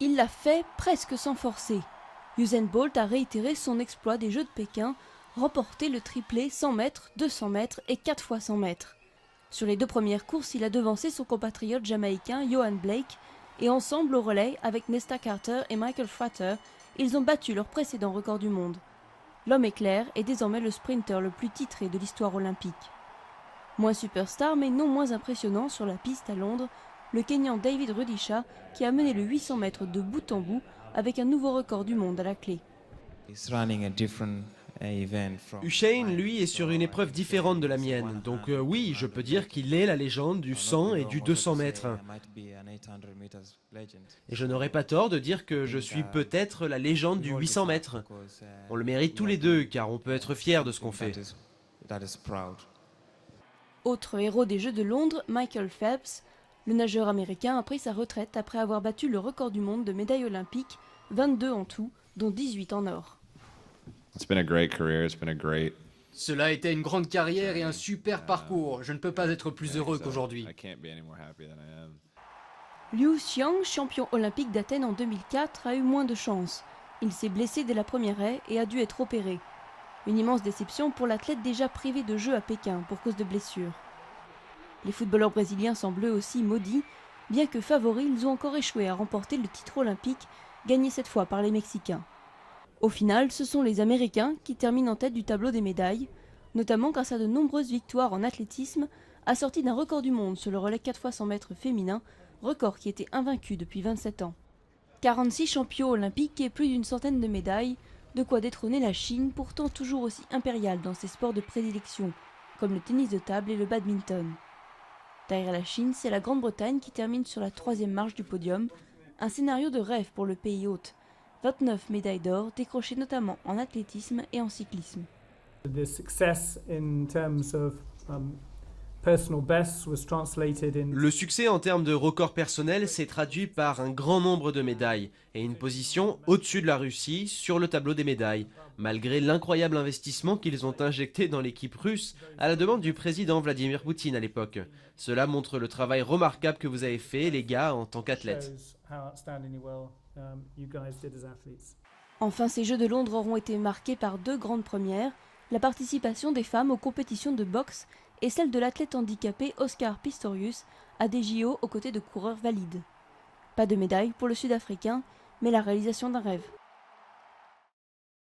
Il l'a fait presque sans forcer. Usain Bolt a réitéré son exploit des Jeux de Pékin, remporté le triplé 100 mètres, 200 mètres et 4 fois 100 mètres. Sur les deux premières courses, il a devancé son compatriote jamaïcain Yohan Blake et ensemble au relais avec Nesta Carter et Michael Frater, ils ont battu leur précédent record du monde. L'homme éclair est désormais le sprinter le plus titré de l'histoire olympique. Moins superstar mais non moins impressionnant sur la piste à Londres, le Kenyan David Rudisha qui a mené le 800 mètres de bout en bout avec un nouveau record du monde à la clé. Usain, lui, est sur une épreuve différente de la mienne, donc oui, je peux dire qu'il est la légende du 100 et du 200 mètres. Et je n'aurais pas tort de dire que je suis peut-être la légende du 800 mètres. On le mérite tous les deux, car on peut être fier de ce qu'on fait. Autre héros des Jeux de Londres, Michael Phelps. Le nageur américain a pris sa retraite après avoir battu le record du monde de médailles olympiques, 22 en tout, dont 18 en or. Cela a été une grande carrière et un super parcours. Je ne peux pas être plus heureux qu'aujourd'hui. Liu Xiang, champion olympique d'Athènes en 2004, a eu moins de chance. Il s'est blessé dès la première haie et a dû être opéré. Une immense déception pour l'athlète déjà privé de jeu à Pékin pour cause de blessures. Les footballeurs brésiliens semblent eux aussi maudits. Bien que favoris, ils ont encore échoué à remporter le titre olympique, gagné cette fois par les Mexicains. Au final, ce sont les Américains qui terminent en tête du tableau des médailles, notamment grâce à de nombreuses victoires en athlétisme, assorties d'un record du monde sur le relais 4 x 100 mètres féminin, record qui était invaincu depuis 27 ans. 46 champions olympiques et plus d'une centaine de médailles, de quoi détrôner la Chine, pourtant toujours aussi impériale dans ses sports de prédilection, comme le tennis de table et le badminton. Derrière la Chine, c'est la Grande-Bretagne qui termine sur la 3e marche du podium, un scénario de rêve pour le pays hôte. 29 médailles d'or, décrochées notamment en athlétisme et en cyclisme. Le succès en termes de record personnel s'est traduit par un grand nombre de médailles et une position au-dessus de la Russie sur le tableau des médailles, malgré l'incroyable investissement qu'ils ont injecté dans l'équipe russe à la demande du président Vladimir Poutine à l'époque. Cela montre le travail remarquable que vous avez fait, les gars, en tant qu'athlètes. Enfin, ces Jeux de Londres auront été marqués par deux grandes premières, la participation des femmes aux compétitions de boxe et celle de l'athlète handicapé Oscar Pistorius à des JO aux côtés de coureurs valides. Pas de médaille pour le Sud-Africain, mais la réalisation d'un rêve.